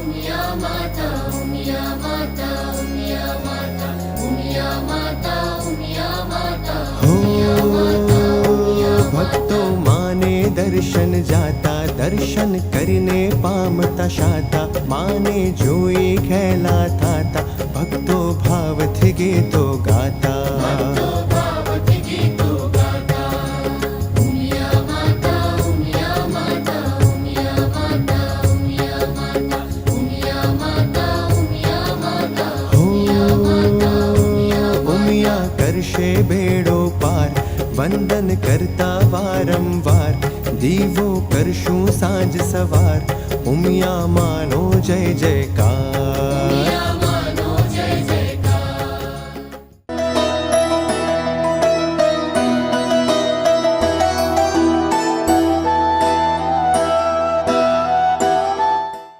ઉમિયા માતા ઉમિયા માતા ઉમિયા માતા ઉમિયા માતા ઉમિયા માતા ઉમિયા માતા ભક્તો માને દર્શન જાતા દર્શન કરીને પામતા શાતા માને જોઈ ખેલા થાતા ભક્તો ભાવથી ગીતો ગાતા કરશે બેડો પાર વંદન કરતા વારંવાર દીવો કરશું સાંજ સવાર ઉમિયા માનો જય જયકાર